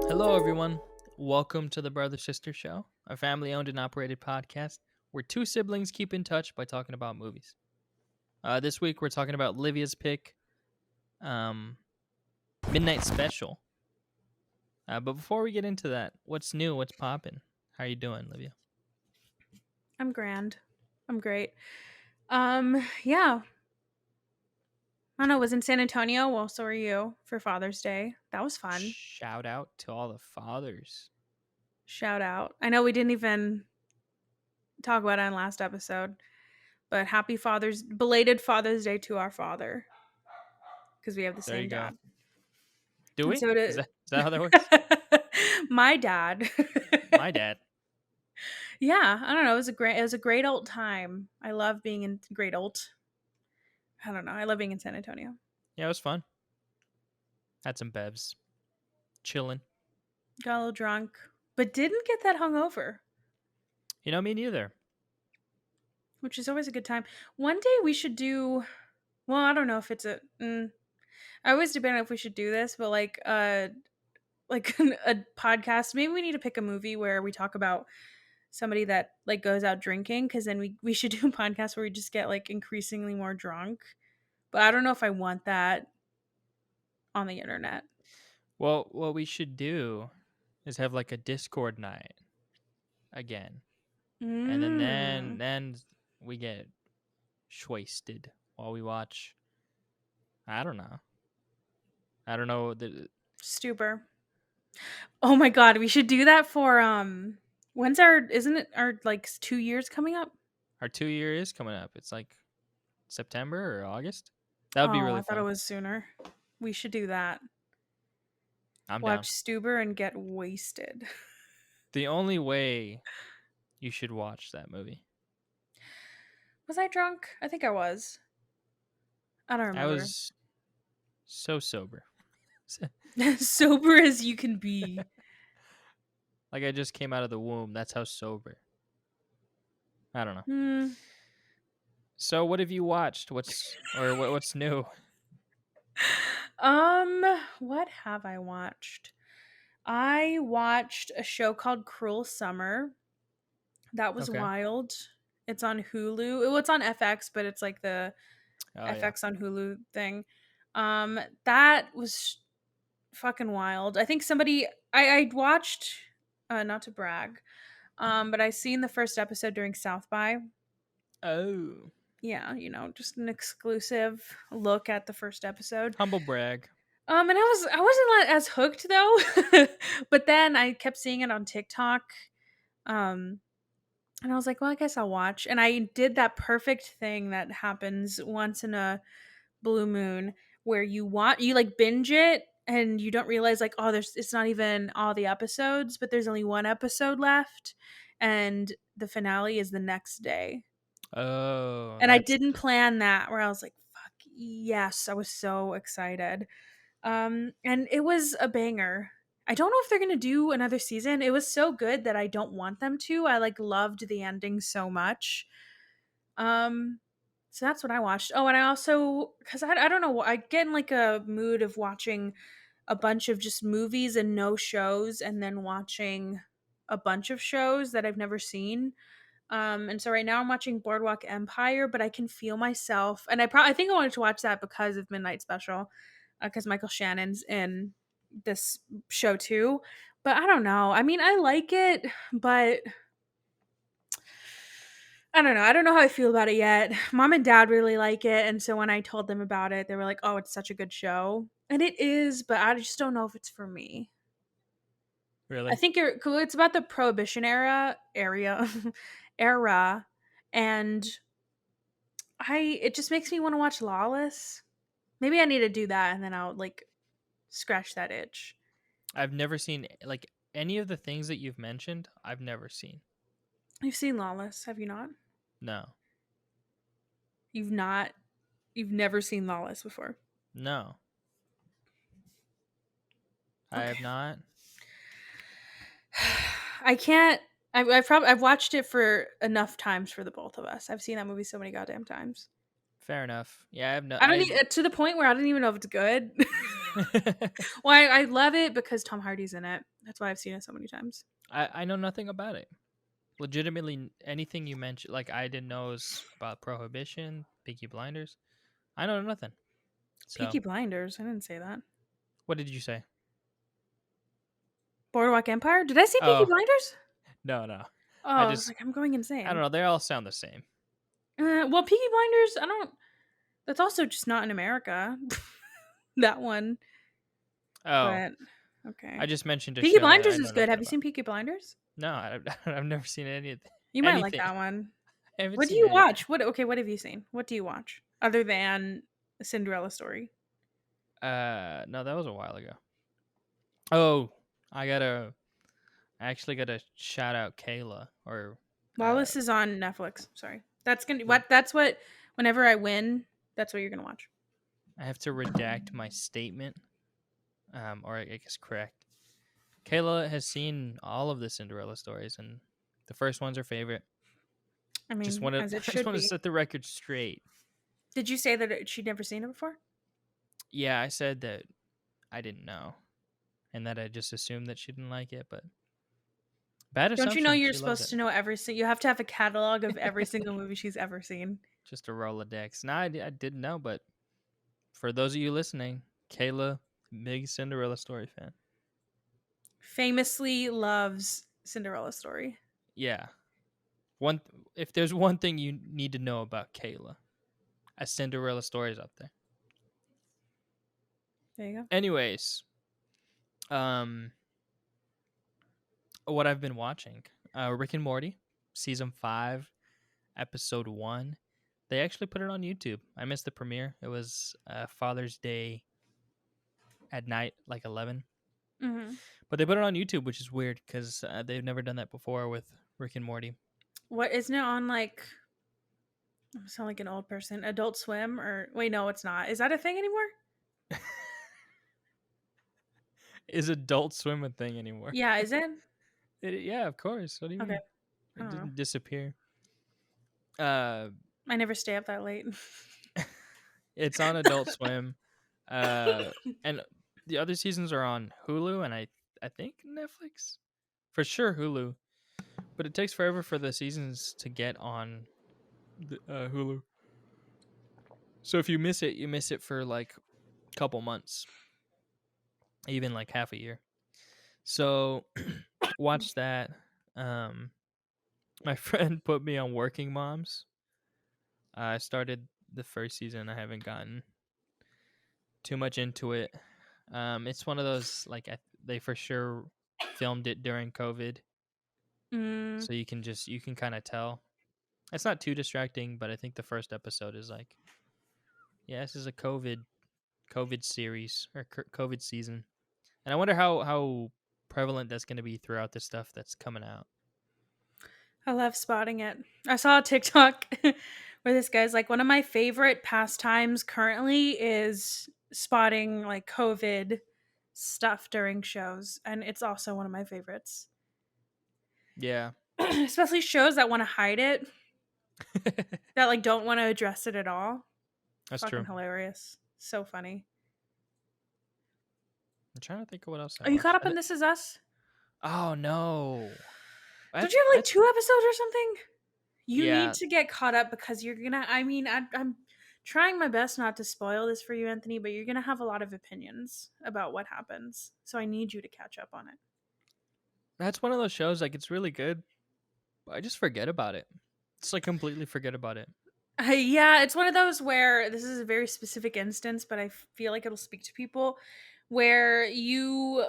Hello, everyone. Welcome to the Brother Sister Show, a family owned and operated podcast where two siblings keep in touch by talking about movies. This week, we're talking about Livia's pick, Midnight Special. But before we get into that, what's new? What's popping? How are you doing, Livia? I'm grand. I'm great. Yeah. I don't know, was in San Antonio. Well, so are you for Father's Day. That was fun. Shout out to all the fathers. Shout out. I know we didn't even talk about it in last episode, but belated Father's Day to our father. Because we have the There you same go. dad. Do And we? so Is did that how that works? my dad. My dad. Yeah, I don't know. It was a great old time. I love being in great old. I don't know. I love being in San Antonio. Yeah, it was fun. Had some bevs. Chilling. Got a little drunk, but didn't get that hungover. Me neither. Which is always a good time. One day we should do. Well, I don't know if it's I always debate on if we should do this, but like a podcast. Maybe we need to pick a movie where we talk about somebody that like goes out drinking, because then we should do a podcast where we just get like increasingly more drunk. But I don't know if I want that on the internet. Well, what we should do is have like a Discord night again. And Mm. then we get shwasted while we watch. I don't know. Stuber. Oh my god, we should do that for when's our isn't it our like 2 years coming up? Our 2 year is coming up. It's like September or August. That would be Oh, really I thought it fun. was sooner. We should do that. I'm down. Watch Stuber and get wasted. The only way you should watch that movie. Was I drunk? I think I was. I don't I remember. was so sober. Sober as you can be. Like I just came out of the womb. That's how sober. I don't know. Hmm. So what have you watched? What's new? What have I watched? I watched a show called Cruel Summer. That was Okay. wild. It's on Hulu. Well, it's on FX, but it's like the Oh yeah. FX on Hulu thing. That was fucking wild. I think I watched not to brag, but I seen the first episode during South by. Oh. Yeah, just an exclusive look at the first episode. Humble brag. And I wasn't as hooked though. But then I kept seeing it on TikTok. Um and I was like, well, I guess I'll watch. And I did that perfect thing that happens once in a blue moon where you like binge it and you don't realize like, oh, it's not even all the episodes, but there's only one episode left and the finale is the next day. Oh, And I that's didn't plan that, where I was like, fuck yes, I was so excited. And it was a banger. I don't know if they're gonna do another season. It was so good that I don't want them to. I like loved the ending so much. Um, so that's what I watched. Oh, and I also, because I don't know, I get in like a mood of watching a bunch of just movies and no shows, and then watching a bunch of shows that I've never seen. And so right now I'm watching Boardwalk Empire, but I can feel myself, and I think I wanted to watch that because of Midnight Special, because Michael Shannon's in this show too. But I don't know. I mean, I like it, but I don't know. I don't know how I feel about it yet. Mom and dad really like it, and so when I told them about it, they were like, "Oh, it's such a good show," and it is. But I just don't know if it's for me. I really. think you're cool. It's about the Prohibition era, and it just makes me want to watch Lawless. Maybe I need to do that, and then I'll like scratch that itch. I've never seen like any of the things that you've mentioned. I've never seen. You've seen Lawless, have you not? No. You've not. You've never seen Lawless before. No. I Okay. have not. I can't I've watched it for enough times for the both of us. I've seen that movie so many goddamn times. Fair enough. Yeah, I have no. I don't need to the point where I don't even know if it's good. Well, I love it because Tom Hardy's in it. That's why I've seen it so many times. I know nothing about it. Legitimately, anything you mentioned, like I didn't know was about Prohibition, Peaky Blinders. I know nothing. So, Peaky Blinders. I didn't say that. what did you say? Boardwalk Empire. Did I say Peaky Oh, Blinders? no, no. Oh, I I was just, like, I'm going I don't insane. know. They all sound the same. Well, Peaky Blinders. I don't. That's also just not in America. That one, Oh, but okay. I just mentioned a Peaky show I Blinders know is good. nothing Have you about. seen Peaky Blinders? No, I've never seen You might like anything. that one. I haven't What do seen you anything. watch? What okay, what have you seen? What do you watch? Other than a Cinderella story. No, that was a while ago. Oh, I gotta, I actually gotta shout out Kayla or, uh, Lawless is on Netflix. Sorry. That's gonna re- that's what whenever I win, that's what you're gonna watch. I have to redact my statement, or I guess correct. Kayla has seen all of the Cinderella stories, and the first one's her favorite. I Just mean, want to, as it I just should want to be. set the record straight. Did you say that she'd never seen it before? Yeah, I said that I didn't know, and that I just assumed that she didn't like it, but bad Don't you know assumption. you're She loves supposed it. to know you have to have a catalog of every single movie she's ever seen. Just a Rolodex. Nah, I didn't know, but for those of you listening, Kayla, big Cinderella story fan. Famously loves Cinderella story. Yeah, one. If there's one thing you need to know about Kayla, a Cinderella story is up there. There you go. Anyways, um, what I've been watching, Rick and Morty, season 5, episode 1. They actually put it on YouTube. I missed the premiere. It was Father's Day at night, like 11. Hmm. But they put it on YouTube, which is weird because they've never done that before with Rick and Morty. What isn't it on like I sound like an old person. Adult Swim or wait, no, it's not. Is that a thing anymore? Is Adult Swim a thing anymore? Yeah, is it? Yeah, of course. What do you Okay. mean? I It don't know. didn't disappear. Uh, I never stay up that late. it's on Adult Swim, and the other seasons are on Hulu, and I think Netflix, for sure Hulu. But it takes forever for the seasons to get on the, Hulu. So if you miss it for like a couple months, even like half a year. So watch that. Um, my friend put me on Working Moms. I started the first season. I haven't gotten too much into it. It's one of those like they for sure filmed it during COVID, Mm, so you can kind of tell. It's not too distracting, but I think the first episode is like, yeah, this is a COVID series or COVID season, and I wonder how prevalent that's going to be throughout the stuff that's coming out. I love spotting it. I saw a TikTok where this guy's like, one of my favorite pastimes currently is spotting like COVID stuff during shows. And it's also one of my favorites. Yeah, Especially shows that want to hide it, that like don't want to address it at all. that's Fucking true. hilarious. So funny. I'm trying to think of what else I Are you caught watched. up in This Is Us? Oh no, Don't you have like that's two episodes or something? You need yeah. to get caught up because you're gonna. I mean, I'm trying my best not to spoil this for you, Anthony, but you're gonna have a lot of opinions about what happens. So I need you to catch up on it. That's one of those shows like it's really good, but I just forget about it. It's like completely forget about it. Yeah, it's one of those where this is a very specific instance, but I feel like it'll speak to people where you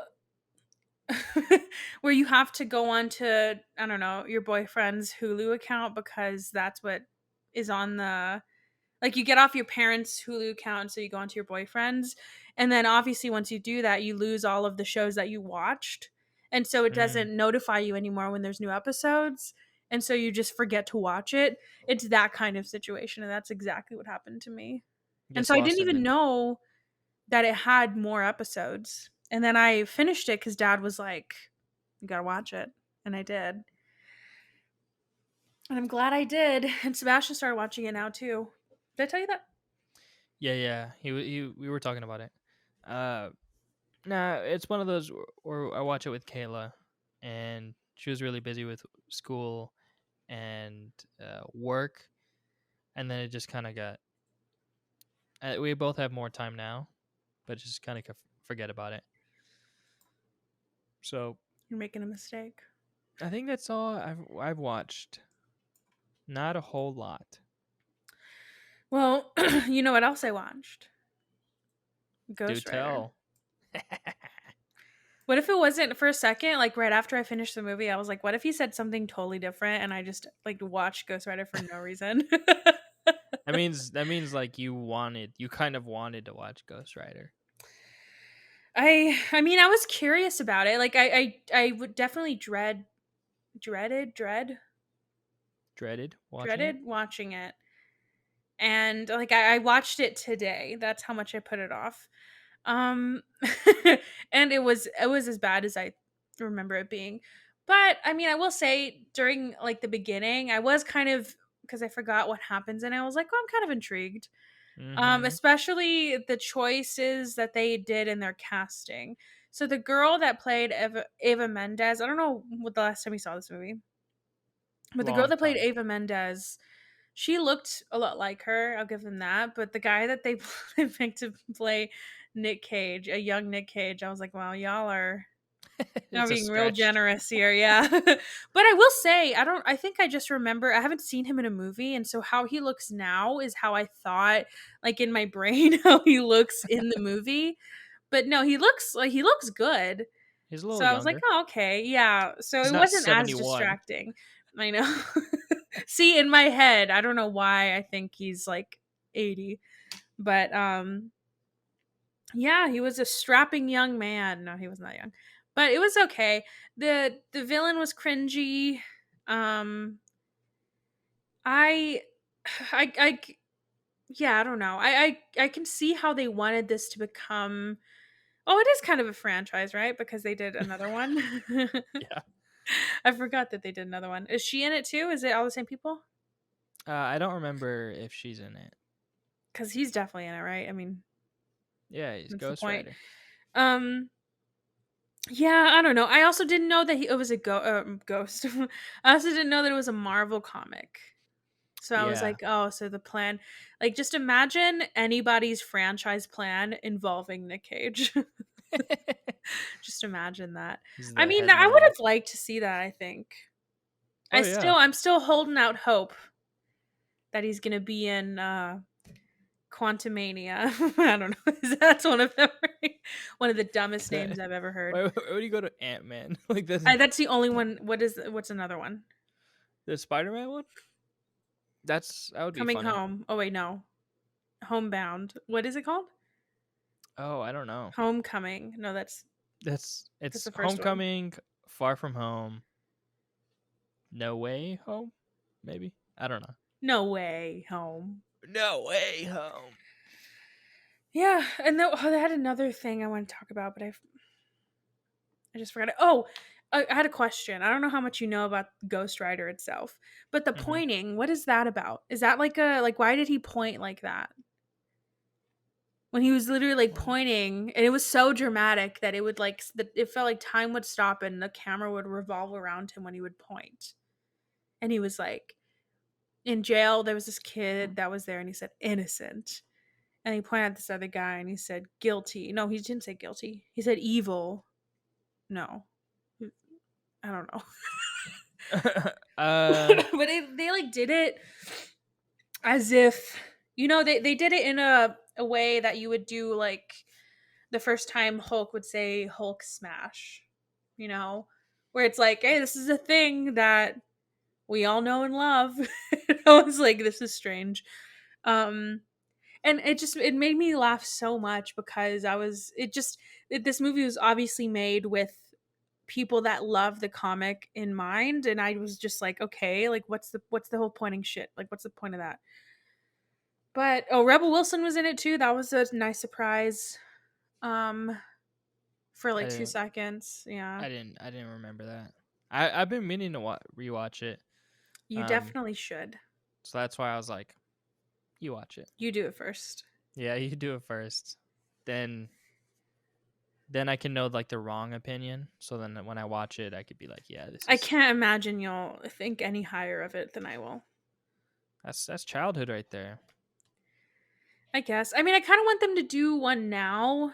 where you have to go on to I don't know your boyfriend's Hulu account because that's what is on the like you get off your parents' Hulu account, so you go onto your boyfriend's, and then obviously once you do that, you lose all of the shows that you watched, and so it Mm, doesn't notify you anymore when there's new episodes, and so you just forget to watch it. It's that kind of situation, and that's exactly what happened to me. And gets so I didn't lost in even it. know that it had more episodes, and then I finished it because Dad was like, "You gotta watch it," and I did. And I'm glad I did. And Sebastian started watching it now too. Did I tell you that? Yeah, yeah. We were talking about it. Uh, nah, it's one of those where I watch it with Kayla, and she was really busy with school and work, and then it just kind of got. We both have more time now, but just kind of forget about it. So You're making a mistake. I think that's all I've watched. Not a whole lot. Well, you know what else I watched? Do Ghost Rider. tell. What if it wasn't for a second, like right after I finished the movie, I was like, what if he said something totally different and I just like watched Ghost Rider for no reason? That means like you kind of wanted to watch Ghost Rider. I mean, I was curious about it. Like I would definitely Dreaded watching it. dreaded watching it. And like I watched it today. That's how much I put it off. Um and it was as bad as I remember it being. But I mean, I will say during like the beginning, I was kind of because I forgot what happens and I was like, "Oh, I'm kind of intrigued." Mm-hmm. Especially the choices that they did in their casting. So the girl that played Ava Mendez, I don't know what the last time you saw this movie, but the girl Long that played time. Ava Mendez, she looked a lot like her. I'll give them that. But the guy that they picked to play Nick Cage, a young Nick Cage, I was like, wow, y'all It's a being real stretch. generous here, yeah. But I will say, I think I just remember I haven't seen him in a movie, and so how he looks now is how I thought, like in my brain, how he looks in the movie. But no, he looks good. He's a little So I was like, younger. oh, okay, yeah. So He's it not wasn't as 71. distracting. I know. See, in my head, I don't know why I think he's like 80. But yeah, he was a strapping young man. No, he wasn't that young. But it was okay. The villain was cringy. Um I I yeah, I don't know. I can see how they wanted this to become. Oh, it is kind of a franchise, right? Because they did another one. Yeah. I forgot that they did another one. Is she in it too? Is it all the same people? I don't remember if she's in it. Because he's definitely in it, right? I mean, Yeah, he's that's the Ghost point. Rider. Um, yeah, I don't know. I also didn't know that it was a ghost. I also didn't know that it was a Marvel comic. So I was Yeah. like, oh, so the plan, like, just imagine anybody's franchise plan involving Nick Cage. Just imagine that. He's I the mean, head I would nerd. have liked to see that. I think. Oh yeah. I'm still holding out hope that he's gonna be in Quantumania. I don't know. That's one of them. Right? One of the dumbest That, names I've ever heard. why would you go to Ant Man? Like the That's the only one. What's another one? the Spider Man one? That would be Coming funny. home. Oh wait, no. Homebound. What is it called? Oh, I don't know. Homecoming. No, that's It's the first one. Homecoming, Far From Home, No Way Home, maybe. I don't know. No way home. No Way Home. Yeah, and they had another thing I want to talk about, but I just forgot it. Oh, I had a question. I don't know how much you know about Ghost Rider itself, but the Hmm. pointing, what is that about? Is that like a like why did he point like that? When he was literally like Point. pointing and it was so dramatic that it would like it felt like time would stop and the camera would revolve around him when he would point. And he was like in jail there was this kid that was there and he said innocent. And he pointed at this other guy and he said guilty. No, he didn't say guilty. He said evil. No. I don't know. uh, But they like did it as if they did it in a way that you would do like the first time Hulk would say Hulk smash, you know, where it's like, hey, this is a thing that we all know and love. I was like, this is strange. Um, and it made me laugh so much because this movie was obviously made with people that love the comic in mind, and I was just like, okay, like what's the whole pointing shit? Like, what's the point of that? But oh, Rebel Wilson was in it too. That was a nice surprise. Um, for I like two didn't. seconds. Yeah. I didn't remember that. I've been meaning to rewatch it. You Um, definitely should. so that's why I was like, you watch it. You do it first. Yeah, you do it first. Then I can know like the wrong opinion. So then when I watch it, I could be like, yeah, this I is can't imagine you'll think any higher of it than I will. that's childhood right there. I guess. I mean, I kind of want them to do one now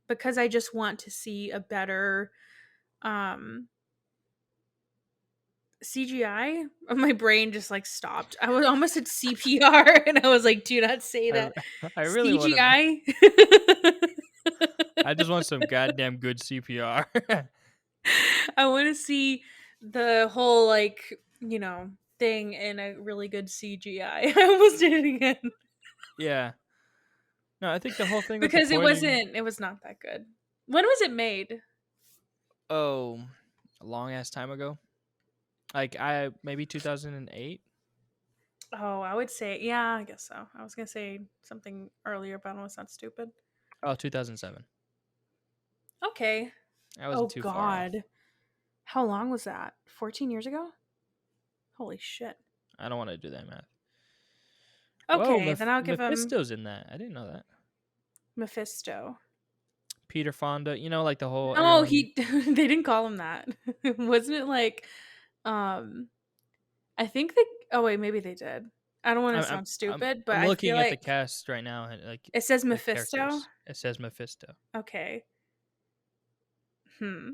because I just want to see a better um CGI. My brain just like stopped. I was almost at CPR and I was like, do not say I that. I really want to. CGI. I just want some goddamn good CPR. I want to see the whole thing in a really good CGI. I almost did it again Yeah. No, I think the whole thing with the because pointing. it was not that good. When was it made? Oh, a long ass time ago. Like I maybe 2008. Oh, I would say, yeah, I guess so. I was gonna say something earlier, but I know it's not stupid. Oh, 2007. Okay. I wasn't Oh too far off. God, how long was that? 14 years ago? Holy shit. I don't want to do that math. Whoa, Okay, then I'll give him Mephisto's in that. I didn't know that. Mephisto. Peter Fonda. You know, like the whole No, everyone. he they didn't call him that. Wasn't it like um I think they oh wait, maybe they did. I don't want to I'm I'm sound I'm, stupid, but I'm I feel looking at the like cast right now, and like it says the Mephisto. characters. It says Mephisto. Okay. Hmm.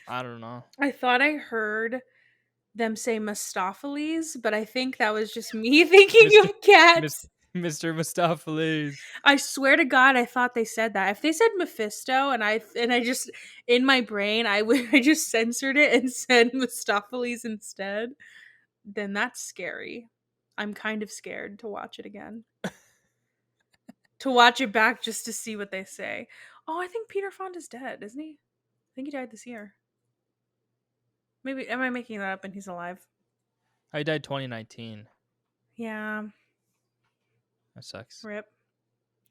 I don't know. I thought I heard them say Mistopheles, but I think that was just me thinking Mr. of Mis- cats. Mr. Mistopheles. I swear to God, I thought they said that. If they said Mephisto, and I just in my brain, I just censored it and said Mistopheles instead, then that's scary. I'm kind of scared to watch it again. To watch it back just to see what they say. Oh, I think Peter Fonda's dead, isn't he? I think he died this year. Maybe am I making that up and he's alive? I died 2019. Yeah, That sucks. rip.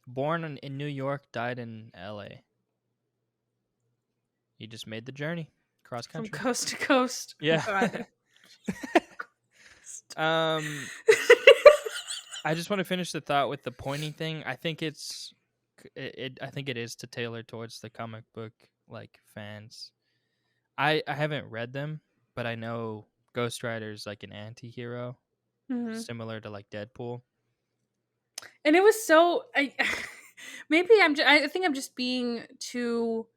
Born in New York, died in LA. He just made the journey cross From country. coast to coast. Yeah. God. um I just want to finish the thought with the pointing thing. I think I think it is to tailor towards the comic book like fans. I haven't read them, but I know Ghost Rider's like an anti-hero Mhm. similar to like Deadpool. And it was so I maybe I think I'm just being too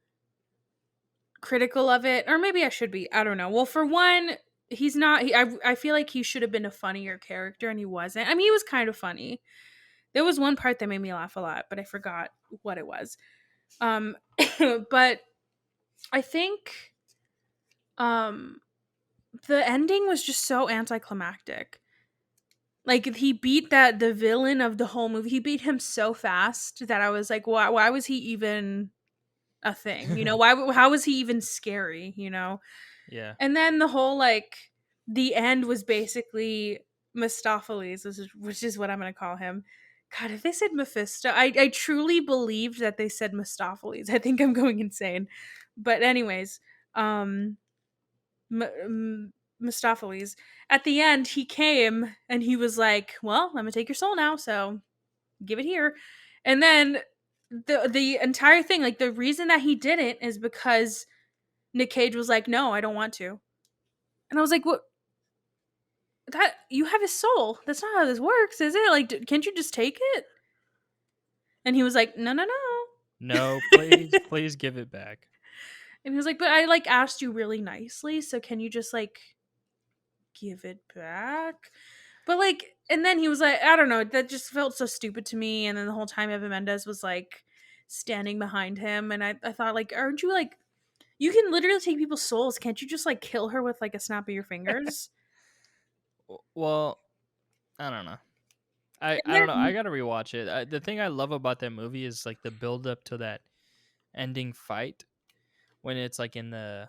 critical of it, or maybe I should be. I don't know. Well, for one, he's not I feel like he should have been a funnier character and he wasn't. I mean, he was kind of funny. There was one part that made me laugh a lot, but I forgot what it was. Um but I think um the ending was just so anticlimactic. Like he beat the villain of the whole movie. He beat him so fast that I was like, why was he even a thing? How was he even scary, Yeah. And then the whole the end was basically Mistopheles, which is what I'm gonna call him. God, if they said Mephisto, I truly believed that they said Mistopheles. I think I'm going insane. But anyways, um Mistopheles. At the end, he came and he was like, "Well, I'm gonna take your soul now, so give it here." And then the entire thing, like the reason that he didn't is because Nick Cage was like, "No, I don't want to." And I was like, "What? That you have his soul? That's not how this works, is it? Like, can't you just take it?" And he was like, "No, no, no." No, please give it back. And he was like, "But I asked you really nicely, so can you just give it back?" But and then he was like, I don't know, that just felt so stupid to me. And then the whole time Evan Mendes was standing behind him, and I thought aren't you you can literally take people's souls? Can't you just kill her with a snap of your fingers? Well, I don't know. I And I don't know. I then gotta rewatch it. The thing I love about that movie is like the build up to that ending fight when it's like in the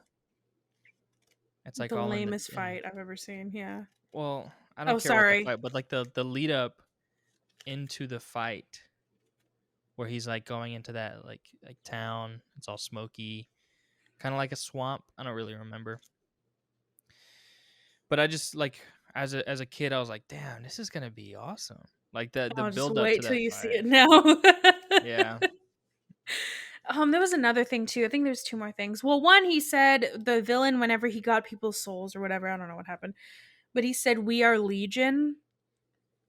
it's like the all in the lamest in fight I've ever seen. Yeah. well, I Oh, don't care about the sorry. fight, but like the lead up into the fight where he's like going into that like town. It's all smoky, kind of like a swamp. I don't really remember. But I just like as a kid, I was like, damn, this is gonna be awesome. Like the I'll just build up wait to till that you see fight. it now. Yeah. There was another thing too. I think there's two more things. Well, one, he said the villain, whenever he got people's souls or whatever, I don't know what happened, but he said, "We are Legion,"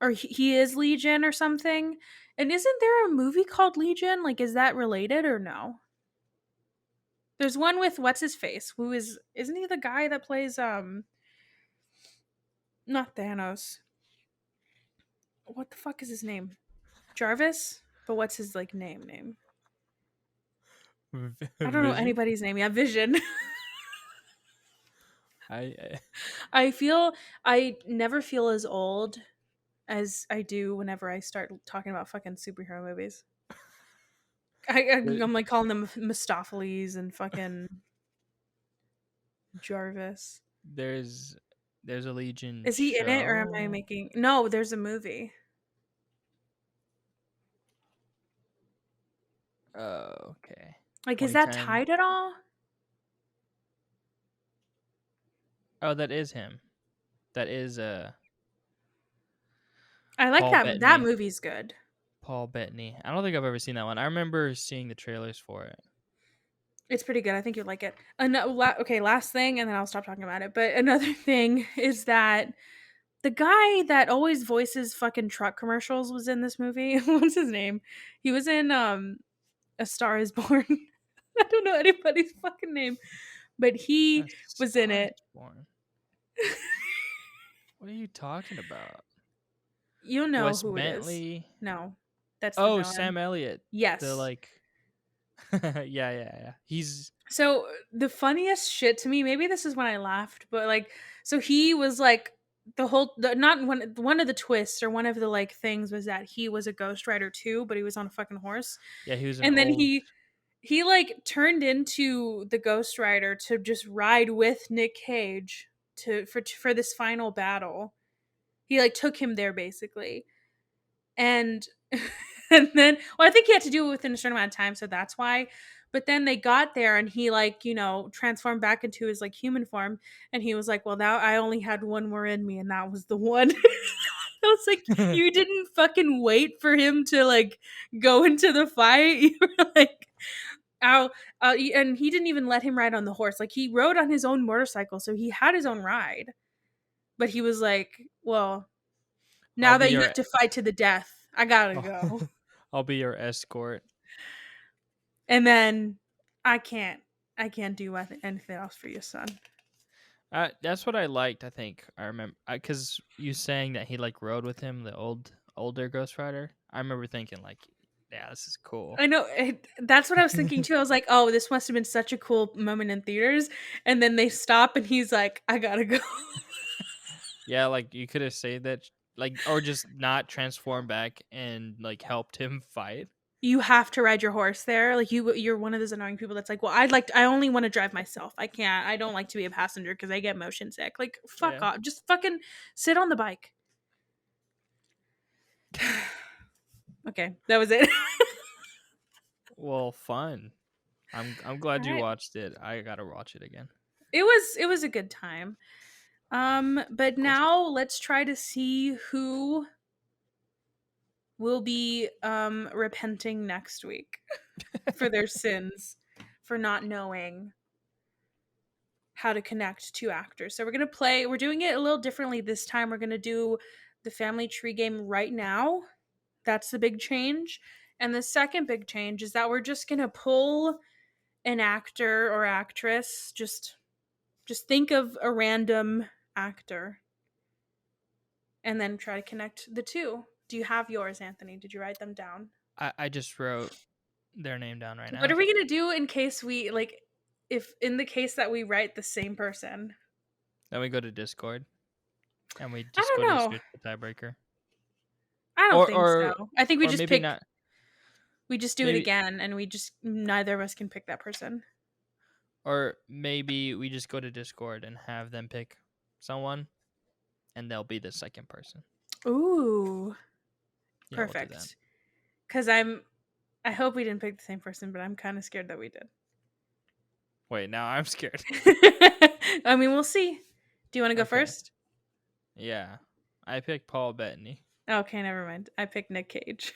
or he is Legion or something. And isn't there a movie called Legion? Like, is that related or no? There's one with what's his face, who isn't he the guy that plays not Thanos? What the fuck is his name? Jarvis? But what's his like name? I don't know Vision. anybody's name. Yeah, Vision. I I never feel as old as I do whenever I start talking about fucking superhero movies. there- I'm like calling them Mistopheles and fucking Jarvis. there's there's a Legion Is he in it or am I show. making? No, there's a movie. Oh, okay. Like, is that 2010. tied at all? Oh, that is him. That is I like Paul that Bettany. movie's good. Paul Bettany. I don't think I've ever seen that one. I remember seeing the trailers for it. It's pretty good. I think you'd like it. Okay, last thing, and then I'll stop talking about it. But another thing is that the guy that always voices fucking truck commercials was in this movie. What's his name? He was in A Star Is Born. I don't know anybody's fucking name, but A he was in Star it. is Born. What are you talking about? You'll know Wes who it is. Bentley. No, that's the Oh, villain. Sam Elliott. The Yes. like yeah. He's So the funniest shit to me, maybe this is when I laughed, but like, so he was like not one of the twists or one of the like things was that he was a ghost rider too, but he was on a fucking horse, yeah, he was an and then old he like turned into the ghost rider to just ride with Nick Cage for this final battle. He like took him there basically, and and then well, I think he had to do it within a certain amount of time, so that's why. But then they got there and he like, transformed back into his like human form, and he was like, well, now I only had one more in me and that was the one. I was like, you didn't fucking wait for him to like go into the fight. You were like, ow. And he didn't even let him ride on the horse. Like, he rode on his own motorcycle, so he had his own ride. But he was like, well, I'll now be that you your have to fight to the death, I gotta I'll, go. I'll be your escort. And then I can't I can't do anything else for your son. That's what I liked. I think I remember because you saying that he like rode with him, the older Ghost Rider. I remember thinking like, yeah, this is cool. I know that's what I was thinking too. I was like, oh, this must have been such a cool moment in theaters. And then they stop and he's like, I gotta go. Yeah, like you could have saved that, like, or just not transform back and like helped him fight. You have to ride your horse there. Like, you're one of those annoying people that's like, well, I only want to drive myself. I don't like to be a passenger because I get motion sick. Like, fuck Yeah. off. Just fucking sit on the bike. Okay, that was it. Well, fun. I'm glad All you right. watched it. I gotta watch it again. It was a good time. But Of course it. now let's try to see who will be repenting next week for their sins for not knowing how to connect two actors. So we're doing it a little differently this time. We're going to do the family tree game right now. That's the big change. And the second big change is that we're just going to pull an actor or actress. Just think of a random actor and then try to connect the two. Do you have yours, Anthony? Did you write them down? I just wrote their name down right What are now. we going to do in case we like if in the case that we write the same person? Then we go to Discord and we I just go don't to know. the tiebreaker. I don't Or think or so. I think or maybe not. we just do it Maybe again and we just neither of us can pick that person. or maybe we just go to Discord and have them pick someone and they'll be the second person. Ooh, Yeah, we'll do that. perfect. Cuz I hope we didn't pick the same person, but I'm kind of scared that we did. Wait, now I'm scared. I mean, we'll see. Do you want to go Okay. first? Yeah. I picked Paul Bettany. Okay, never mind. I picked Nick Cage.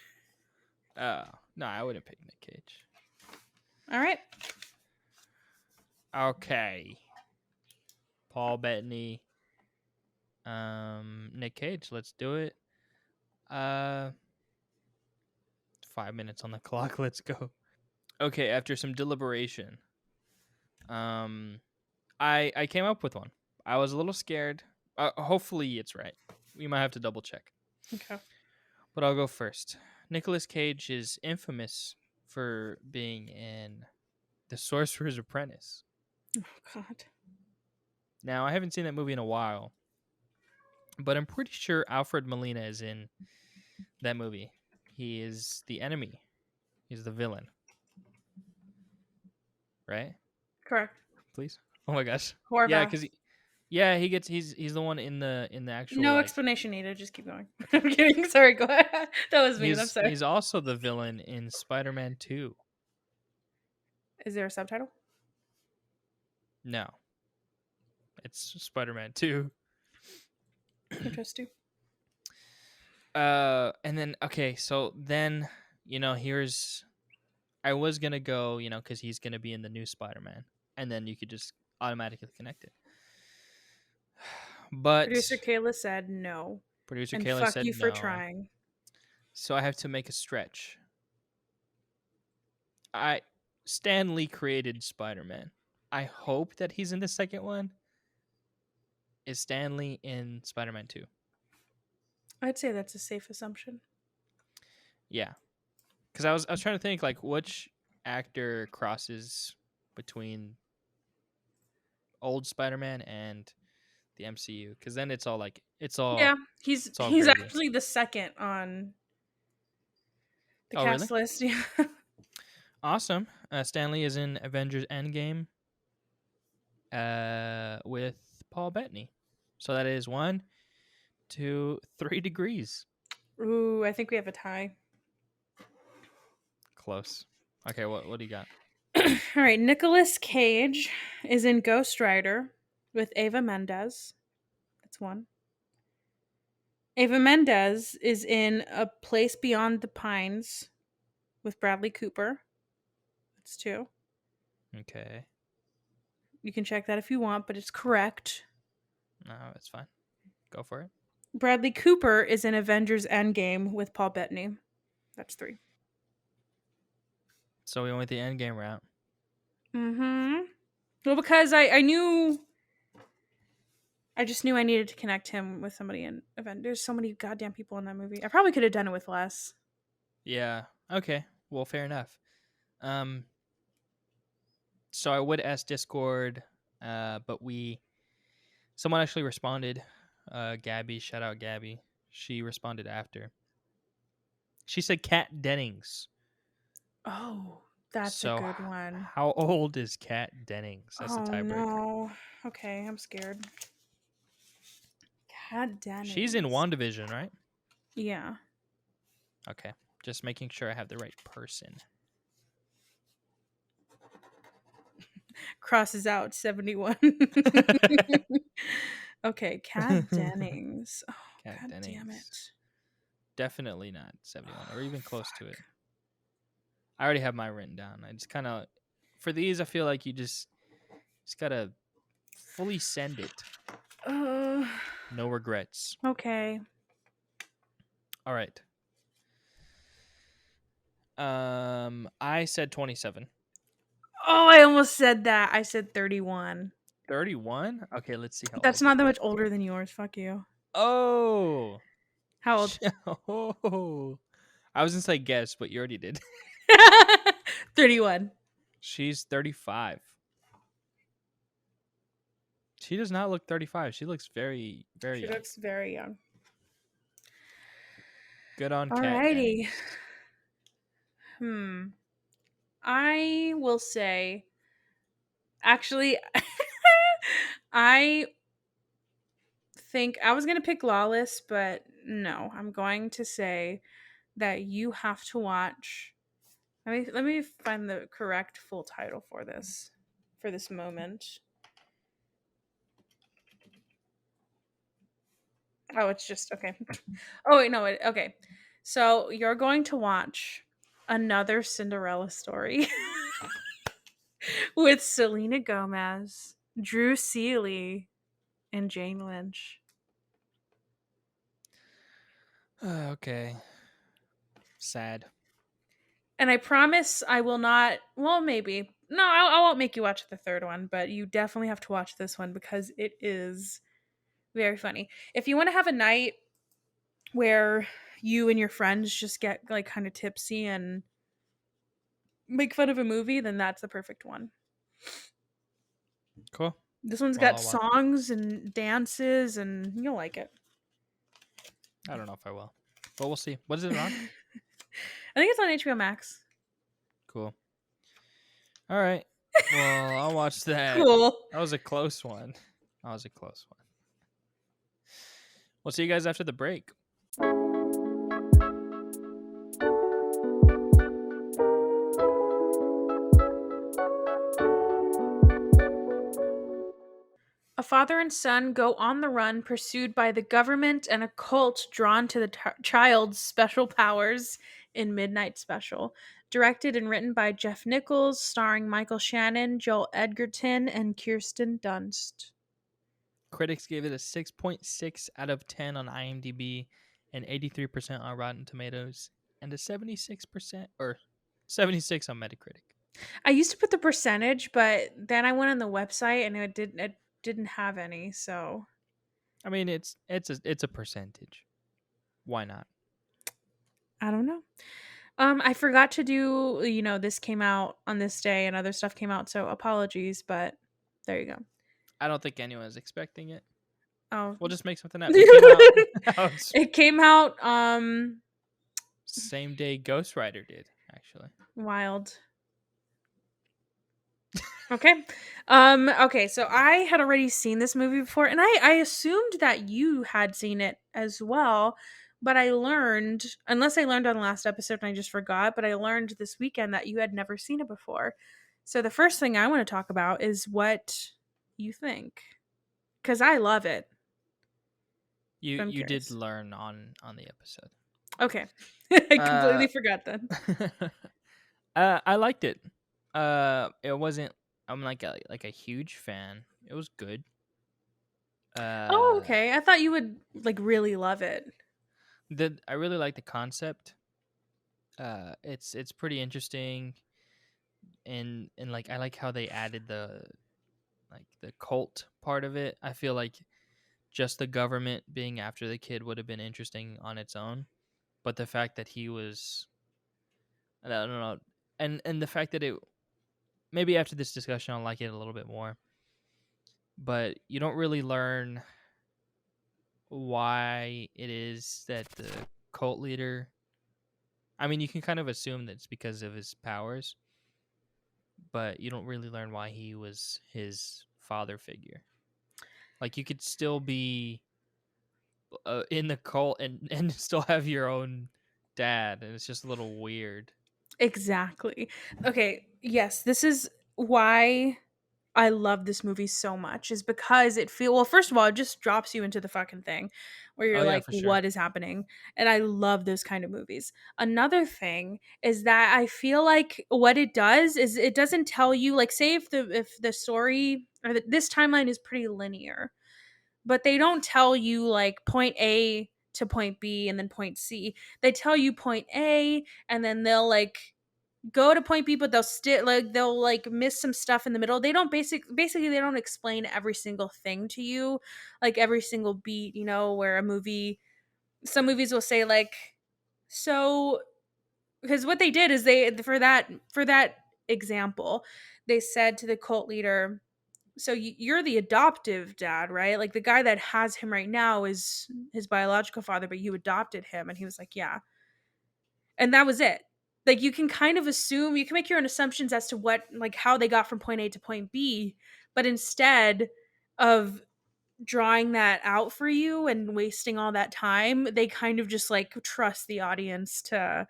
Oh, no, I wouldn't pick Nick Cage. All right. Okay. Paul Bettany. Nick Cage, let's do it. Uh 5 minutes on the clock, let's go. Okay, after some deliberation, um I came up with one. I was a little scared. Hopefully it's right. We might have to double check. Okay. But I'll go first. Nicolas Cage is infamous for being in The Sorcerer's Apprentice. Oh God. Now, I haven't seen that movie in a while, but I'm pretty sure Alfred Molina is in that movie. He is the enemy. He's the villain, right? Correct. Please. Oh my gosh. Yeah, Horvath. because yeah, he's the one in the actual No like explanation needed. Just keep going. I'm kidding. Sorry. Go ahead. That was mean. I'm sorry. he's also the villain in Spider-Man 2. Is there a subtitle? No, it's Spider-Man 2. Interesting. And then okay, so then here's I was gonna go, because he's gonna be in the new Spider-Man, and then you could just automatically connect it. Producer But Kayla said no. producer And Kayla fuck said you for no, trying. so I have to make a stretch. I Stan Lee created Spider-Man. I hope that he's in the second one. Is Stan Lee in Spider-Man 2? I'd say that's a safe assumption. Yeah, because I was trying to think like which actor crosses between old Spider-Man and the MCU, because then it's all like Yeah, he's it's all he's gravy. actually the second on the Oh, really? cast list. Yeah. Awesome. Stanley is in Avengers Endgame with Paul Bettany. So that is 1, 2, 3 degrees. Ooh, I think we have a tie. Close. Okay, what do you got? All right, Nicolas Cage is in Ghost Rider with Ava Mendes. That's one. Ava Mendes is in A Place Beyond the Pines with Bradley Cooper. That's two. Okay. You can check that if you want, but it's correct. No, it's fine. Go for it. Bradley Cooper is in Avengers Endgame with Paul Bettany. That's three. So we went with the Endgame route. Mm-hmm. Well, because I just knew I needed to connect him with somebody in Avengers. There's so many goddamn people in that movie. I probably could have done it with less. Yeah. Okay. Well, fair enough. Um. So I would ask Discord, but someone actually responded. Gabby, shout out Gabby. She responded after. She said Kat Dennings. Oh, that's a So, good one. how old is Kat Dennings? That's the Oh tiebreaker. no. Okay, I'm scared. Kat She's in Dennings. WandaVision, right? Yeah. Okay. Just making sure I have the right person. Crosses out 71. Okay, Kat Dennings. Oh, Kat god damn Dennings. it. Definitely not 71 or even close to it. Fuck. I already have mine written down. I just kind of, for these, I feel like you just gotta fully send it. Uh, No regrets. okay. All right. I said 27. Oh, I almost said that. I said 31. 31? Okay, let's see how That's old. not that much older than yours. Fuck you. Oh. How old? Oh. I was gonna say guess, but you already did. 31. She's 35. She does not look 35. She looks very, very She young. looks very young. Good on Kat Alrighty. Dennings. I will say, actually, I think I was going to pick Lawless, but no, I'm going to say that you have to watch. Let me find the correct full title for this moment. Oh, it's just okay. Oh wait, no, okay. So you're going to watch another Cinderella story with Selena Gomez, Drew Seeley, and Jane Lynch. Okay. Sad. And I promise I will not. Well, maybe. No, I won't make you watch the third one, but you definitely have to watch this one because it is very funny. If you want to have a night where you and your friends just get like kind of tipsy and make fun of a movie, then that's the perfect one. Cool. This one's Well, got I'll watch. songs and dances, and you'll like it. I don't know if I will, but we'll see. What is it on? I think it's on HBO Max. Cool. All right. Well, I'll watch that. Cool. That was a close one. That was a close one. We'll see you guys after the break. A father and son go on the run, pursued by the government and a cult drawn to the child's special powers in Midnight Special. Directed and written by Jeff Nichols, starring Michael Shannon, Joel Edgerton, and Kirsten Dunst. Critics gave it a 6.6 out of 10 on IMDb and 83% on Rotten Tomatoes and a 76% or 76 on Metacritic. I used to put the percentage, but then I went on the website and it didn't have any, so I mean, it's a percentage. Why not? I don't know. I forgot to do, this came out on this day and other stuff came out, so apologies, but there you go. I don't think anyone's expecting it. Oh. We'll just make something up. It came out, out It came out same day Ghost Rider did, actually. wild. Okay. Okay, so I had already seen this movie before and I assumed that you had seen it as well, but I learned, unless I learned on the last episode and I just forgot, but I learned this weekend that you had never seen it before. So the first thing I want to talk about is what you think, cuz I love it. You So I'm you did curious. learn on the episode. Okay. I Uh, completely forgot then. I liked it. It wasn't. I'm like a huge fan. It was good. Oh, Uh, okay. I thought you would like really love it. I really like the concept. It's pretty interesting, and like I like how they added the cult part of it. I feel like just the government being after the kid would have been interesting on its own, but the fact that he was, I don't know, and the fact that it, maybe after this discussion I'll like it a little bit more, but you don't really learn why it is that the cult leader, I mean, you can kind of assume that it's because of his powers, but you don't really learn why he was his father figure. Like you could still be in the cult and still have your own dad, and it's just a little weird. Exactly. Okay, yes, this is why I love this movie so much is because well, first of all, it just drops you into the fucking thing where Oh you're yeah, like, for sure. what is happening? And I love those kind of movies. Another thing is that I feel like what it does is it doesn't tell you, like, say if the story or this timeline is pretty linear, but they don't tell you like point A to point B and then point C. They tell you point A and then they'll like go to point B, but they'll like miss some stuff in the middle. They don't basically they don't explain every single thing to you, like every single beat, where some movies will say like, so, because what they did is they for that example, they said to the cult leader, so you're the adoptive dad, right? Like the guy that has him right now is his biological father, but you adopted him. And he was like, yeah. And that was it. Like you can kind of assume, you can make your own assumptions as to what, like how they got from point A to point B. But instead of drawing that out for you and wasting all that time, they kind of just like trust the audience to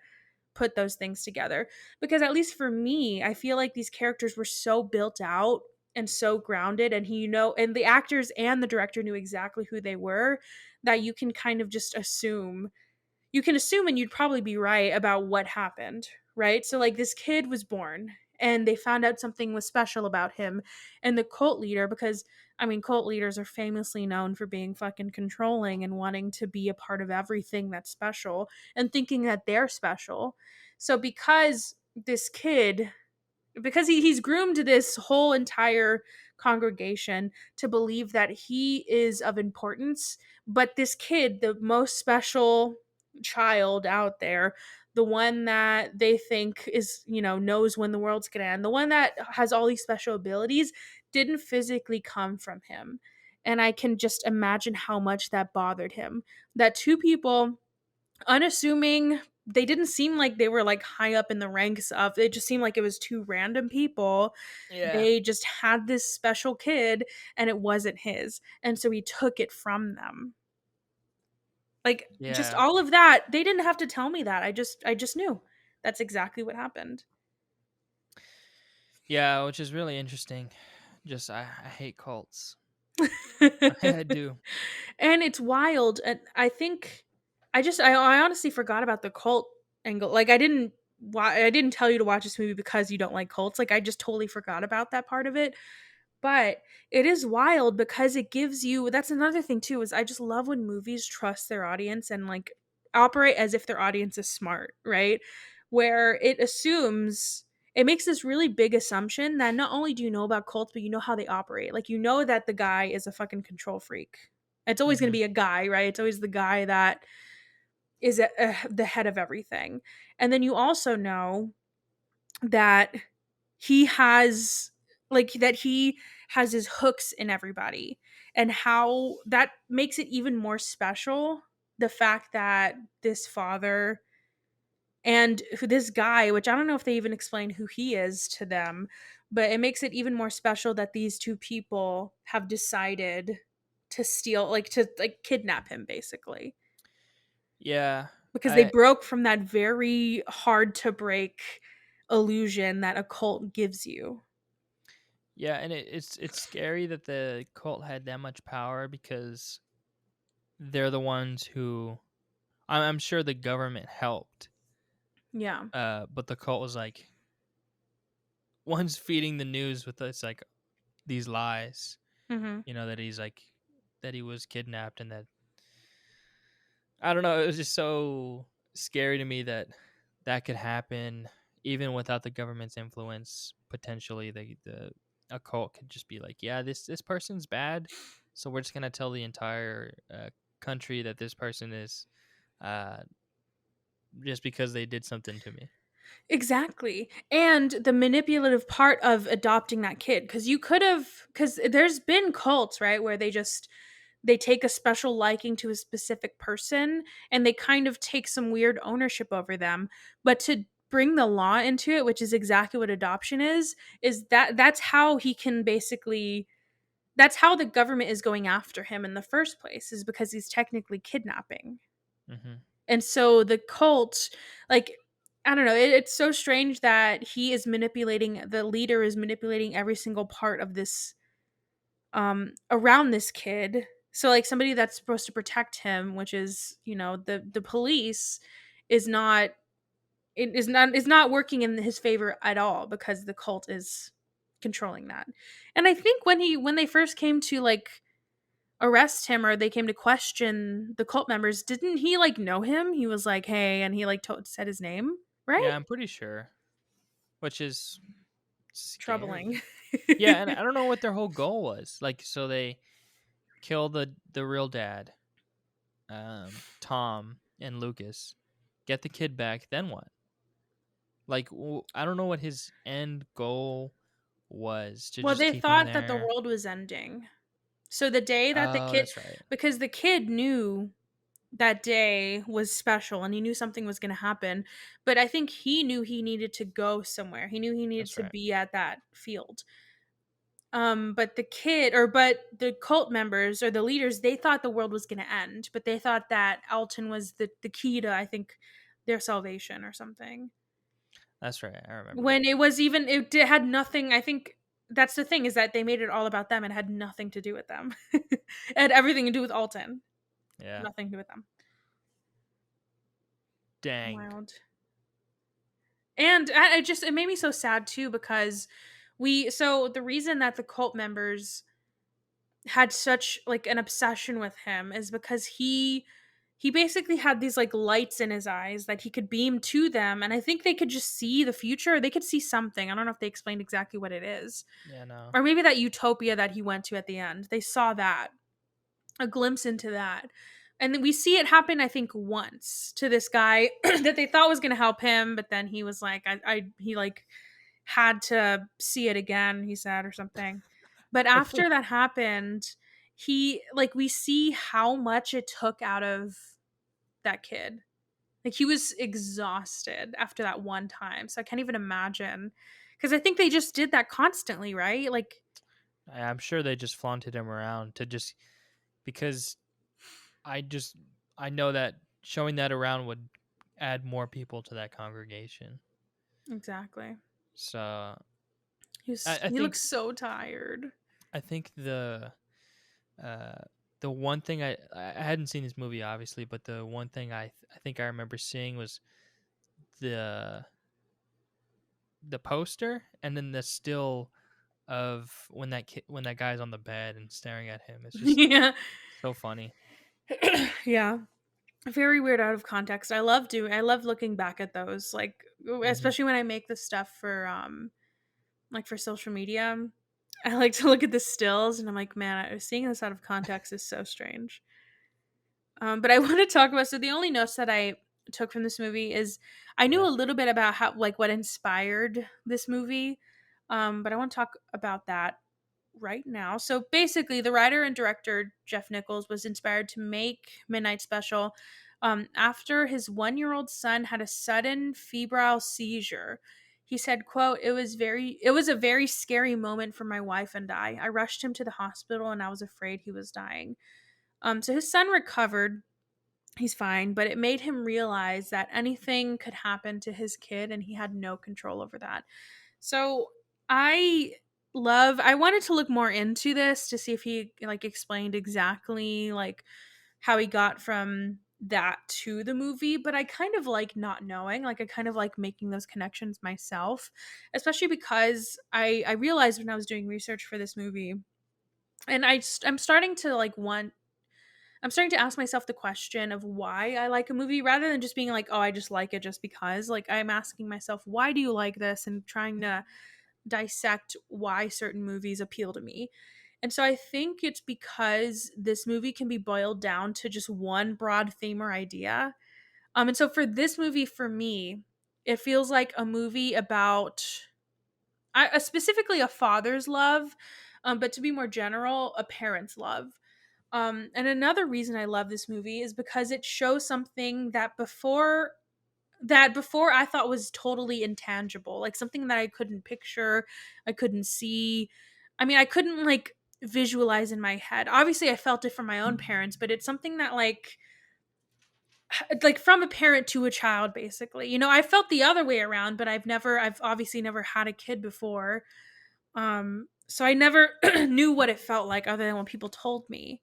put those things together. Because at least for me, I feel like these characters were so built out and so grounded, and and the actors and the director knew exactly who they were, that you can kind of just assume, and you'd probably be right about what happened, right? So like this kid was born and they found out something was special about him, and the cult leader, because I mean cult leaders are famously known for being fucking controlling and wanting to be a part of everything that's special and thinking that they're special. So this kid he's groomed this whole entire congregation to believe that he is of importance, but this kid, the most special child out there, the one that they think is, knows when the world's going to end, the one that has all these special abilities, didn't physically come from him. And I can just imagine how much that bothered him, that two people, unassuming, they didn't seem like they were like high up in the ranks of it, just seemed like it was two random people. Yeah. They just had this special kid and it wasn't his, and so he took it from them. Like, just Yeah. all of that, they didn't have to tell me that. I just knew that's exactly what happened. Yeah, which is really interesting. Just I hate cults. I do. And it's wild, and I think I honestly forgot about the cult angle. Like, I didn't tell you to watch this movie because you don't like cults. Like, I just totally forgot about that part of it. But it is wild because it gives you, that's another thing too, is I just love when movies trust their audience and like operate as if their audience is smart, right? Where it makes this really big assumption that not only do you know about cults, but you know how they operate. Like, you know that the guy is a fucking control freak. It's always going to Mhm. be a guy, right? It's always the guy that is the head of everything. And then you also know that he has he has his hooks in everybody, and how that makes it even more special, the fact that this father and this guy, which I don't know if they even explain who he is to them, but it makes it even more special that these two people have decided to kidnap him, basically, Yeah. because they I broke from that very hard to break illusion that a cult gives you. yeah, and it's scary that the cult had that much power because they're the ones who I'm sure the government helped, Yeah. but the cult was like one's feeding the news with us like these lies, Mhm. that he's like that he was kidnapped and that I don't know, it was just so scary to me that that could happen even without the government's influence. Potentially, the a cult could just be like, yeah, this person's bad, so we're just gonna tell the entire country that this person is uh, just because they did something to me. Exactly. And the manipulative part of adopting that kid, cuz there's been cults, right, where they take a special liking to a specific person and they kind of take some weird ownership over them. But to bring the law into it, which is exactly what adoption is that's how he can basically, that's how the government is going after him in the first place, is because he's technically kidnapping. Hmm. And so the cult, like, I don't know, it's so strange that the leader is manipulating every single part of this, around this kid. So like somebody that's supposed to protect him, which is, the police, is not is not working in his favor at all, because the cult is controlling that. And I think when they first came to like arrest him, or they came to question the cult members, didn't he like know him? He was like, "Hey," and he like said his name, right? Yeah, I'm pretty sure, which is Troubling. scary. Yeah, and I don't know what their whole goal was. Like, so they kill the real dad, Tom and Lucas, get the kid back. Then what? Like, I don't know what his end goal was, to Well, just they keep him thought that the there. world was ending. So the day that the Oh, kid, that's right. because the kid knew that day was special and he knew something was going to happen, but I think he knew he needed to go somewhere. He knew he needed That's to right. be at that field. But the cult members or the leaders, they thought the world was going to end, but they thought that Alton was the key to, I think, their salvation or something. That's right. I remember When that. it was even, it had nothing, I think. that's the thing, is that they made it all about them and had nothing to do with them. It had everything to do with Alton, Yeah. nothing to do with them. Dang. Wild. And I just it made me so sad too because the reason that the cult members had such like an obsession with him is because he basically had these like lights in his eyes that he could beam to them, and I think they could just see the future. They could see something. I don't know if they explained exactly what it is. Yeah, no. Or maybe that utopia that he went to at the end. They saw that, a glimpse into that. And then we see it happen, I think, once to this guy that they thought was going to help him, but then he was like, he like had to see it again, he said, or something. But I feel after that happened, we see how much it took out of that kid. Like, he was exhausted after that one time. So I can't even imagine. Because I think they just did that constantly, right? Like, I'm sure they just flaunted him around to just because I just I know that showing that around would add more people to that congregation. exactly. So He I, was, I he think looks so tired. I think uh the one thing I hadn't seen this movie obviously, but the one thing I think I remember seeing was the the poster and then the still of when that guy's on the bed and staring at him. It's just Yeah. so funny. Yeah. Very weird out of context. I love looking back at those, like, Hmm. especially when I make the stuff for like for social media. I like to look at the stills and I'm like, man, seeing this out of context is so strange. But I want to talk about, so the only notes that I took from this movie is I knew Yeah. a little bit about how, like, what inspired this movie. But I want to talk about that right now. So basically, the writer and director Jeff Nichols was inspired to make Midnight Special after his 1-year-old son had a sudden febrile seizure. He said, "quote It was a very scary moment for my wife and I. I rushed him to the hospital, and I was afraid he was dying." So his son recovered. He's fine, but it made him realize that anything could happen to his kid, and he had no control over that. So I I wanted to look more into this to see if he like explained exactly like how he got from that to the movie, but I kind of like not knowing. Like, I kind of like making those connections myself, especially because I realized when I was doing research for this movie, and I'm starting to like want I'm starting to ask myself the question of why I like a movie rather than just being like, oh, I just like it just because. Like, I'm asking myself, why do you like this? And trying to dissect why certain movies appeal to me. And so I think it's because this movie can be boiled down to just one broad theme or idea. And so for this movie, for me, it feels like a movie about specifically a father's love, but to be more general, a parent's love. And another reason I love this movie is because it shows something that before I thought was totally intangible, like something that I couldn't picture, I couldn't see. I mean, I couldn't like visualize in my head. Obviously, I felt it from my own parents, but it's something that like from a parent to a child basically. You know, I felt the other way around, but I've obviously never had a kid before. So I never knew what it felt like other than what people told me.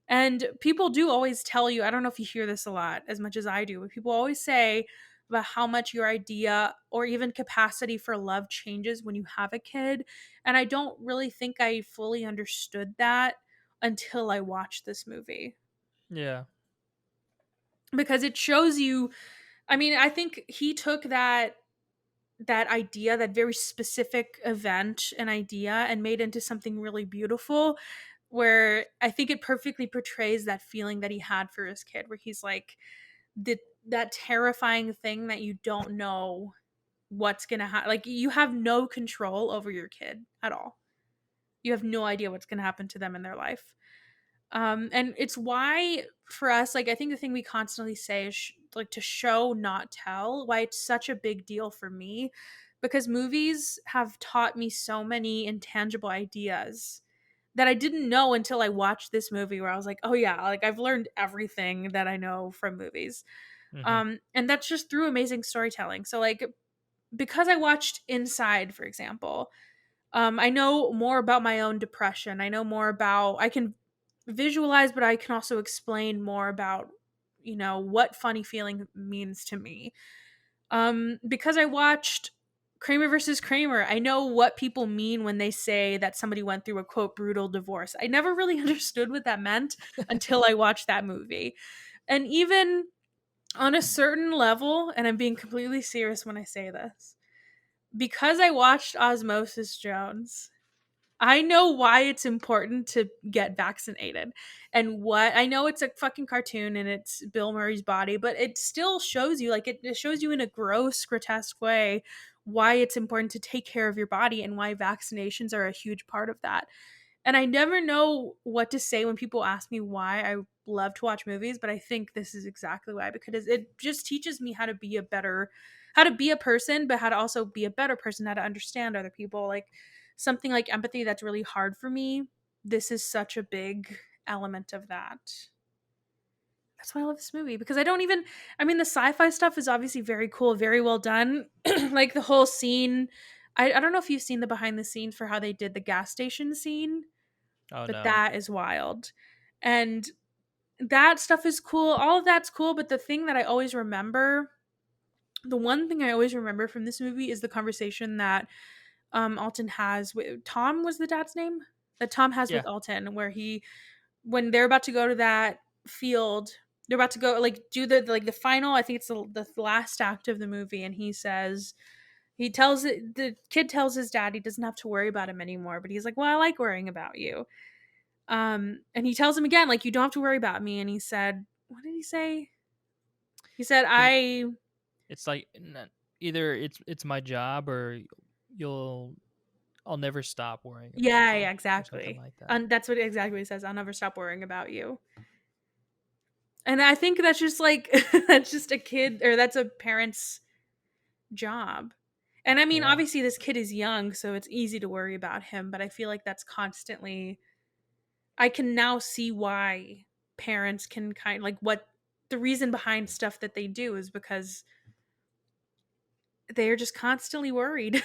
And people do always tell you, I don't know if you hear this a lot as much as I do, but people always say about how much your idea or even capacity for love changes when you have a kid. And I don't really think I fully understood that until I watched this movie Yeah. because it shows you. I mean, I think he took that idea, that very specific event and idea, and made into something really beautiful, where I think it perfectly portrays that feeling that he had for his kid, where he's like the that terrifying thing that you don't know what's gonna happen. Like, you have no control over your kid at all. You have no idea what's gonna happen to them in their life. And it's why for us, like, I think the thing we constantly say is like to show, not tell. Why it's such a big deal for me, because movies have taught me so many intangible ideas that I didn't know until I watched this movie, where I was like, oh yeah, like I've learned everything that I know from movies. Hmm. And that's just through amazing storytelling. So like, because I watched Inside, for example, I know more about my own depression. I know more about, I can visualize, but I can also explain more about, what funny feeling means to me. Because I watched Kramer versus Kramer, I know what people mean when they say that somebody went through a quote brutal divorce. I never really understood what that meant until I watched that movie. And even on a certain level, and I'm being completely serious when I say this, because I watched Osmosis Jones, I know why it's important to get vaccinated. And what I know, it's a fucking cartoon and it's Bill Murray's body, but it still shows you, like, it shows you in a gross, grotesque way why it's important to take care of your body and why vaccinations are a huge part of that. And I never know what to say when people ask me why I love to watch movies, but I think this is exactly why, because it just teaches me how to be a person, but how to also be a better person, how to understand other people. Like something like empathy that's really hard for me. This is such a big element of that. That's why I love this movie, because I mean, the sci-fi stuff is obviously very cool, very well done. Like the whole scene. I don't know if you've seen the behind the scenes for how they did the gas station scene, Oh but no. that is wild. And that stuff is cool. All of that's cool, but the one thing I always remember from this movie is the conversation that Alton has with Tom, was the dad's name? That Tom has Yeah. with Alton, where when they're about to go to that field, they're about to go like do the final, I think it's the last act of the movie, and the kid tells his dad he doesn't have to worry about him anymore, but he's like, well, I like worrying about you. And he tells him again, like, you don't have to worry about me. And he said, what did he say? He said, It, I, it's like either it's my job or you'll I'll never stop worrying about yeah, you yeah, or something exactly. like that. And that's exactly what he says. I'll never stop worrying about you. And I think that's just like, that's just a kid, or that's a parent's job. And I mean, Yeah. obviously, this kid is young, so it's easy to worry about him. But I feel like that's constantly, I can now see why parents can like what the reason behind stuff that they do is because they're just constantly worried.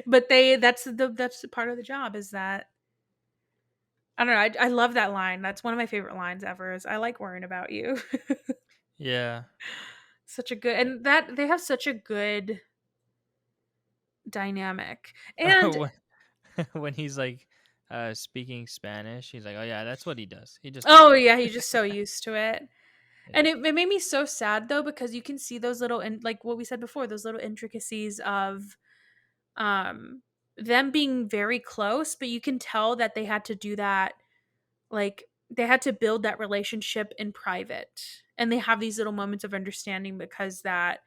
But that's the part of the job, is that, I don't know, I love that line. That's one of my favorite lines ever, is I like worrying about you. Yeah. Such a good, Yeah. and that they have such a good dynamic. And when when he's like speaking Spanish, he's like, "Oh yeah, that's what he does. He just does oh that." yeah, he's just so used to it. And Yeah. it made me so sad though, because you can see those little, and like what we said before, those little intricacies of um them being very close, but you can tell that they had to do that, like they had to build that relationship in private, and they have these little moments of understanding, because that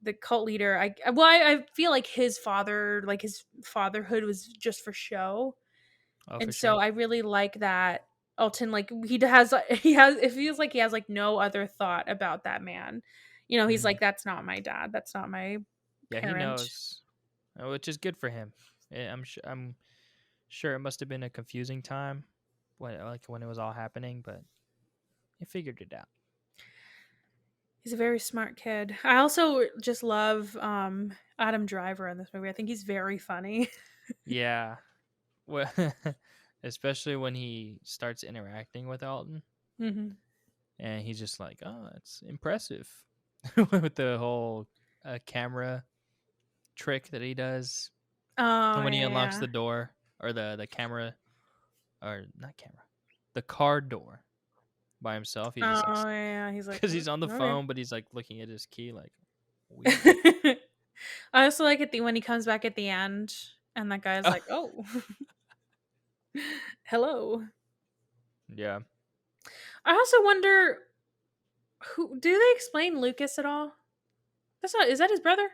the cult leader, I feel like his fatherhood was just for show. Oh, for And so sure. I really like that Alton, like, he has it feels like he has like no other thought about that man. He's Hmm. like, that's not my dad, that's not my Yeah, he parent. knows, which is good for him. I'm sure it must have been a confusing time when it was all happening, but he figured it out. He's a very smart kid. I also just love Adam Driver in this movie. I think he's very funny. Yeah. Well, especially when he starts interacting with Alton, Hmm. and he's just like, "Oh, that's impressive," with the whole camera trick that he does, Oh and when he yeah, unlocks yeah. the door or the camera or not camera, the car door by himself, he's just like, Oh yeah, he's like, because he's on the okay. phone, but he's like looking at his key, like weird. I also like when he comes back at the end, and that guy's Oh, like, oh, hello. yeah. I also wonder, who do they explain Lucas at all? That's not, is that his brother?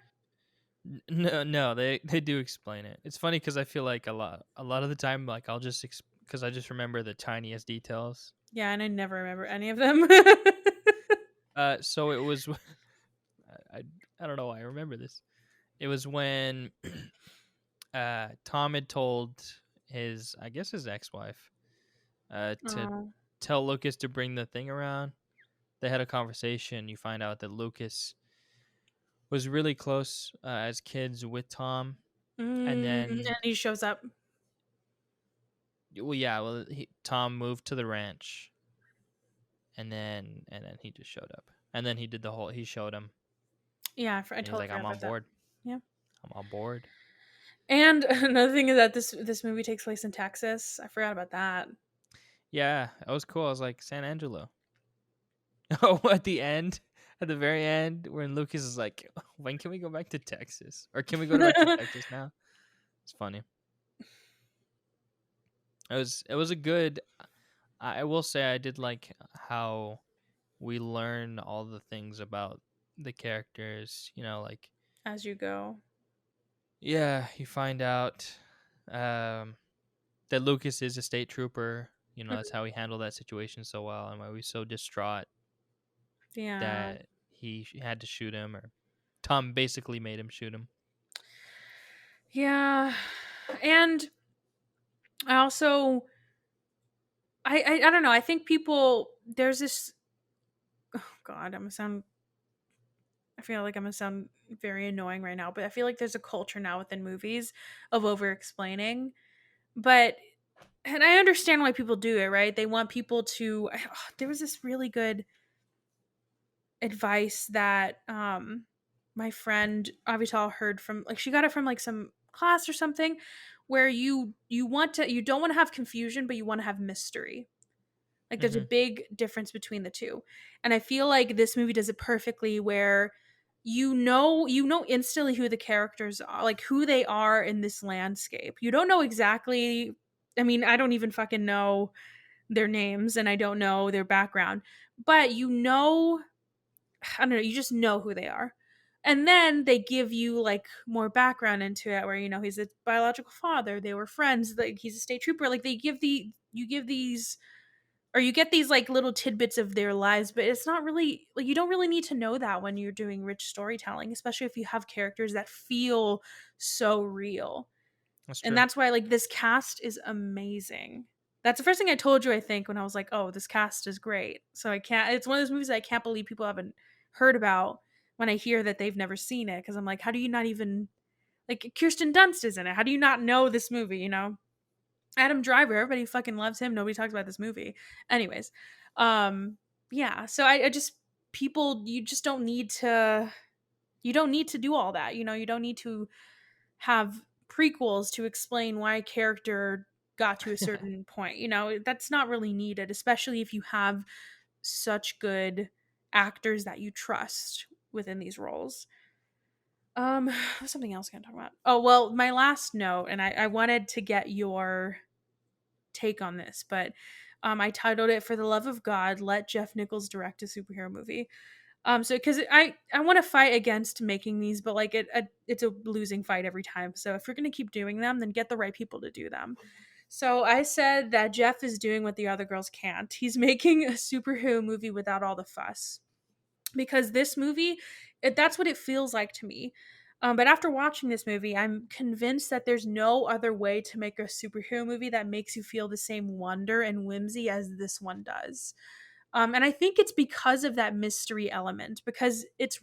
No, no, they do explain it. It's funny because I feel like a lot of the time, like I'll just because I just remember the tiniest details. Yeah, and I never remember any of them. So it was I I don't know why I remember this. It was when Tom had told his, I guess his ex-wife, to Oh. tell Lucas to bring the thing around. They had a conversation. You find out that Lucas was really close as kids with Tom, and And then he shows up. well, yeah, well, Tom moved to the ranch, and then he just showed up, and then he did the whole. He showed him, Yeah, I and he's totally like, forgot "I'm on about that. board. Yeah. I'm on board." And another thing is that this movie takes place in Texas. I forgot about that. Yeah, that was cool. I was like, San Angelo. Oh, at the end, at the very end, when Lucas is like, "When can we go back to Texas? Or can we go back to Texas now?" It's funny. It was a good. I will say I did like how we learn all the things about the characters. Like, As you go. yeah, you find out that Lucas is a state trooper. That's Mhm. how he handled that situation so well, and why he was so distraught Yeah. that he had to shoot him, or Tom basically made him shoot him. Yeah. And I also I don't know. I think people there's this oh god, I feel like I'm gonna sound very annoying right now, but I feel like there's a culture now within movies of over explaining. But and I understand why people do it, right? They want people to there was this really good advice that my friend Avital heard from, like, she got it from like some class or something, where you don't want to have confusion, but you want to have mystery. Like, there's a Hmm. big difference between the two. And I feel like this movie does it perfectly, where you know instantly who the characters are, like who they are in this landscape. You don't know exactly, I mean, I don't even fucking know their names and I don't know their background, but I don't know, you just know who they are. And then they give you like more background into it, where he's a biological father, they were friends, like he's a state trooper. Like, they give the you give these or you get these like little tidbits of their lives, but it's not really like, you don't really need to know that when you're doing rich storytelling, especially if you have characters that feel so real. That's And true. that's why, like, this cast is amazing. That's the first thing I told you, I think, when I was like, "Oh, this cast is great." So I can't it's one of those movies that I can't believe people haven't heard about when I hear that they've never seen it, because I'm like, "How do you not even like, Kirsten Dunst is in it. How do you not know this movie, you know?" Adam Driver, everybody fucking loves him. Nobody talks about this movie. Anyways, um, yeah. So I just people, you don't need to do all that. You don't need to have prequels to explain why a character got to a certain point. That's not really needed, especially if you have such good actors that you trust within these roles. Something else I can talk about. Oh well, my last note, and I wanted to get your take on this, but I titled it "For the Love of God, Let Jeff Nichols Direct a Superhero Movie." So because I want to fight against making these, but like it's a losing fight every time. So if you're gonna keep doing them, then get the right people to do them. So I said that Jeff is doing what the other girls can't. He's making a superhero movie without all the fuss, because this movie, that's what it feels like to me. But after watching this movie, I'm convinced that there's no other way to make a superhero movie that makes you feel the same wonder and whimsy as this one does. And I think it's because of that mystery element, because it's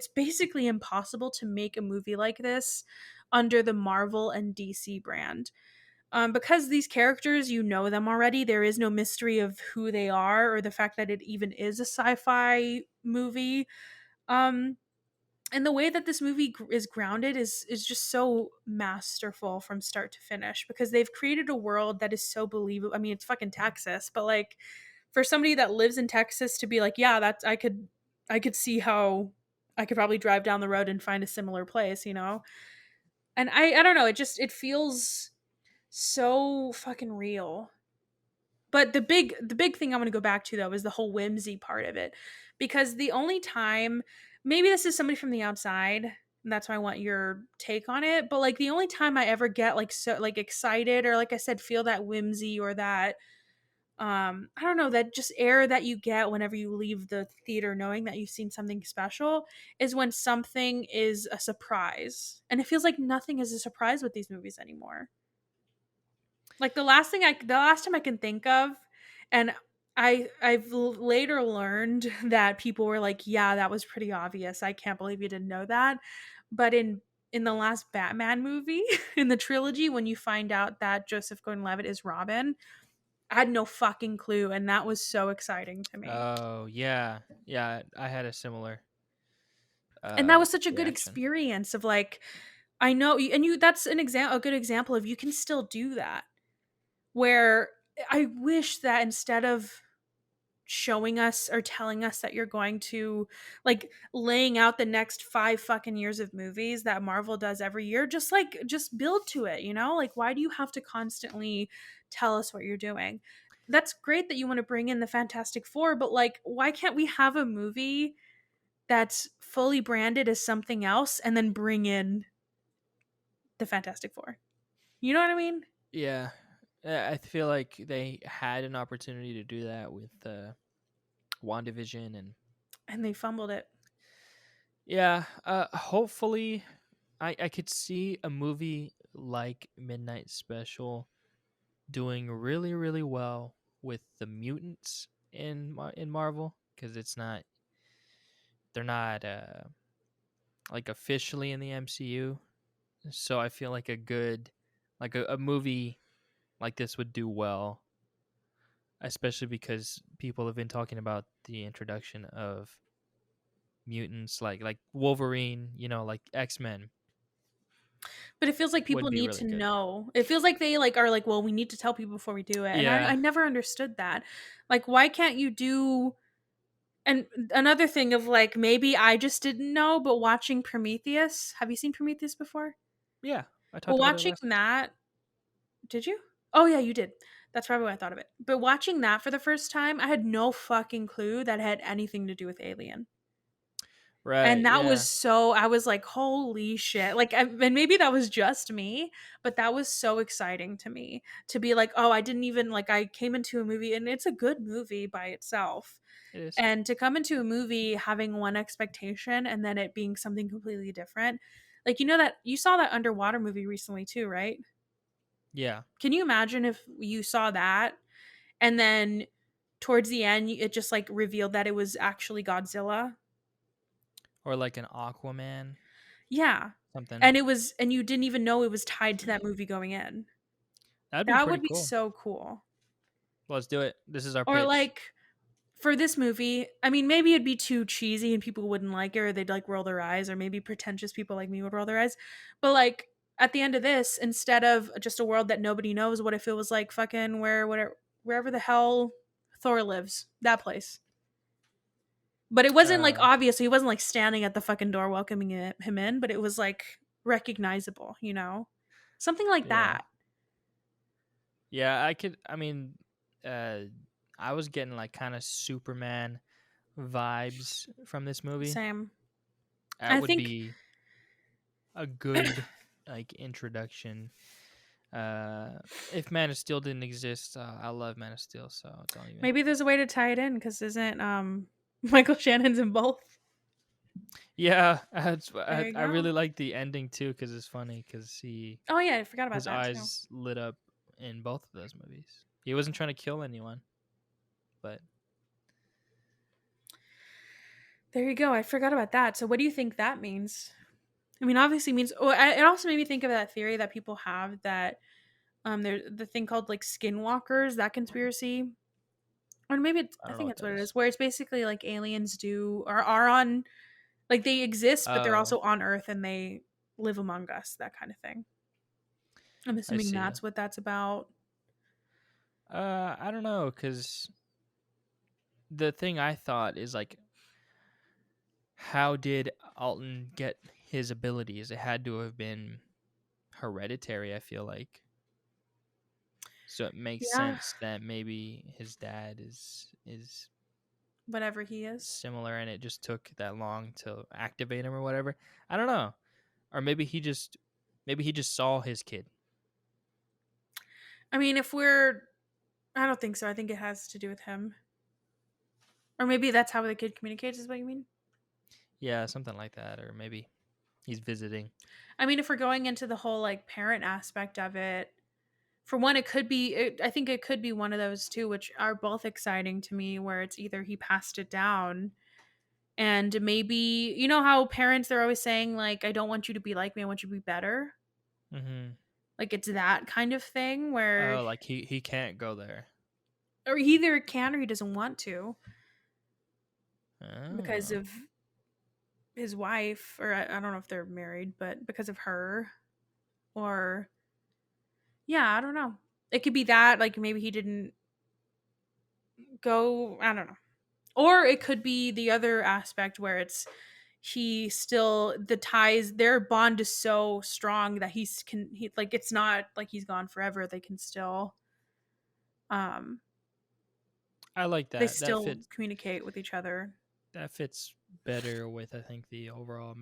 basically impossible to make a movie like this under the Marvel and DC brand. Because these characters, you know them already, there is no mystery of who they are or the fact that it even is a sci fi movie. Um, and the way that this movie is grounded is just so masterful from start to finish, because they've created a world that is so believable. I mean, it's fucking Texas, but like, for somebody that lives in Texas to be like, yeah, that's I could see how I could probably drive down the road and find a similar place. And I don't know, it feels so fucking real. But the big thing I want to go back to, though, is the whole whimsy part of it. Because the only time, maybe this is somebody from the outside, and that's why I want your take on it, but like the only time I ever get like so like excited, or like I said, feel that whimsy, or that I don't know, that just air that you get whenever you leave the theater knowing that you've seen something special, is when something is a surprise. And it feels like nothing is a surprise with these movies anymore. Like, the last time I can think of, and later learned that people were like, "Yeah, that was pretty obvious. I can't believe you didn't know that." But in in the last Batman movie in the trilogy when you find out that Joseph Gordon-Levitt is Robin. I had no fucking clue, and that was so exciting to me. Oh yeah, yeah. I had a similar And that was such a good reaction. experience of like, I know, and you that's an example, a good example of you can still do that. Where I wish that instead of showing us or telling us that you're going to like laying out the next 5 fucking years of movies that Marvel does every year, just build to it, you know? Like why do you have to constantly tell us what you're doing? That's great that you want to bring in the Fantastic Four, but like why can't we have a movie that's fully branded as something else and then bring in the Fantastic Four? You know what I mean? Yeah, I feel like they had an opportunity to do that with WandaVision, and And they fumbled it. yeah, hopefully, I could see a movie like Midnight Special doing really really well with the mutants in Marvel, because it's not they're not like officially in the MCU. So I feel like a movie like this would do well, especially because people have been talking about the introduction of mutants like Wolverine, like X-Men But it feels like would people be need really to good. know. It feels like they like are like, well, we need to tell people before we do it. And I Yeah. never understood that. Like, why can't you do and another thing of like maybe I just didn't know, but watching Prometheus, have you seen Prometheus before? Yeah. I Well, talked about it watching last. that, did you? Oh yeah, you did. That's probably what I thought of it. But watching that for the first time, I had no fucking clue that it had anything to do with Alien. And Right, that was yeah. so I was like, "Holy shit." Like, and maybe that was just me, but that was so exciting to me to be like, "Oh, I didn't even like I came into a movie and it's a good movie by itself." It is. And to come into a movie having one expectation and then it being something completely different. Like, you know that you saw that underwater movie recently too, right? Yeah. Can you imagine if you saw that and then towards the end it just like revealed that it was actually Godzilla? Or like an Aquaman, Yeah. something. And it was and you didn't even know it was tied to that movie going in. That'd be That pretty would be cool. so cool. Let's do it. This is our Or pitch. like for this movie, I mean maybe it'd be too cheesy and people wouldn't like it or they'd like roll their eyes or maybe pretentious people like me would roll their eyes. But like at the end of this, instead of just a world that nobody knows, what if it was like fucking wherever the hell Thor lives, that place. But it wasn't like Uh obvious. He wasn't like standing at the fucking door welcoming him in, but it was like recognizable, you know? Something like yeah. that. Yeah, I mean, uh I was getting like kind of Superman vibes from this movie. Same. That I would think be a good like introduction. If Man of Steel didn't exist, I love Man of Steel, so don't even. maybe there's a way to tie it in because isn't Michael Shannon's in both? Yeah, There you I go. really like the ending too because it's funny because Oh yeah, I forgot about his that too. eyes lit up in both of those movies. He wasn't trying to kill anyone, but There you go. I forgot about that. So what do you think that means? I mean, obviously means. Oh, it also made me think of that theory that people have that there's the thing called like skinwalkers. That conspiracy, or maybe I I don't know think what that's that what it is. is. Where it's basically like aliens do or are on like they exist, but they're Oh, also on Earth and they live among us. That kind of thing. I'm I assuming see. that's what that's about. I don't know because the thing I thought is like, how did Alton get his abilities? It had to have been hereditary. I feel like, so it makes Yeah, sense that maybe his dad is whatever he is. similar, and it just took that long to activate him or whatever. I don't know, or maybe he just saw his kid. I mean, if we're, I don't think so. I think it has to do with him, or maybe that's how the kid communicates. Is what you mean? Yeah, something like that, or maybe he's visiting. I mean, if we're going into the whole like parent aspect of it, for one, it could be. I think it could be one of those two, which are both exciting to me. Where it's either he passed it down And maybe, you know how parents, they're always saying, like, I don't want you to be like me, I want you to be better. Mhm. Like, it's that kind of thing where, Oh, like he can't go there. or he either can or he doesn't want to because Oh. of his wife, or I don't know if they're married, but because of her, or yeah, I don't know. It could be that, like, maybe he didn't go, I don't know. Or it could be the other aspect where it's he still, the ties, their bond is so strong that he, like, it's not like he's gone forever. They can still um I like they that. still communicate with each other. That fits better with, I think, the overall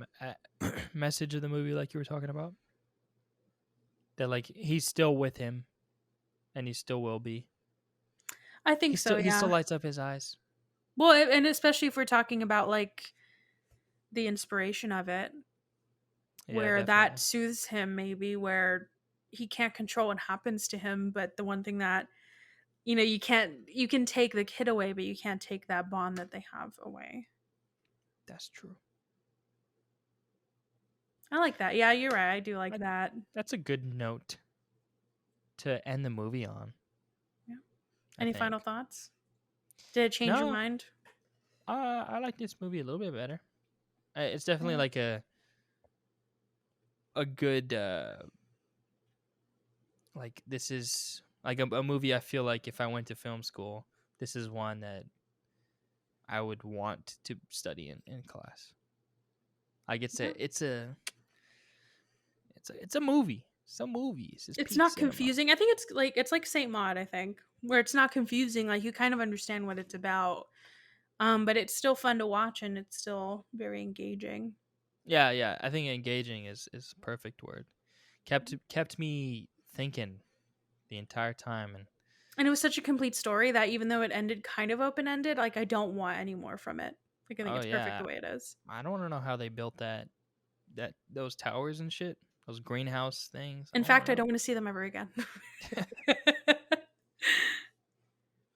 message of the movie, like you were talking about. That like he's still with him, and he still will be. I think so, He still yeah. lights up his eyes. Well, and especially if we're talking about, like, the inspiration of it, Yeah, where that definitely. soothes him, maybe, where he can't control what happens to him, but the one thing that, you can take the kid away, but you can't take that bond that they have away. That's true. I like that. Yeah, you're right. I do like I, that. that's a good note to end the movie on. Yeah. I Any final think. thoughts? Did it change your No, mind? I like this movie a little bit better. It's definitely Yeah. like a good like this is like a movie. I feel like if I went to film school, this is one that I would want to study in class. Like Yeah. it's a movie. Some movies. It's It's peak not cinema. confusing. I think it's like Saint Maud, I think, where it's not confusing. Like, you kind of understand what it's about. But it's still fun to watch and it's still very engaging. Yeah, yeah. I think engaging is a perfect word. Kept me thinking the entire time, and And it was such a complete story that even though it ended kind of open ended, like, I don't want any more from it. Like, I think oh it's perfect yeah, the way it is. I don't want to know how they built those towers and shit, those greenhouse things. I In want to fact, I know. don't want to see them ever again.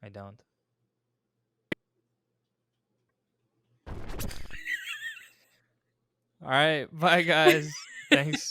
I don't. All right, bye guys. Thanks.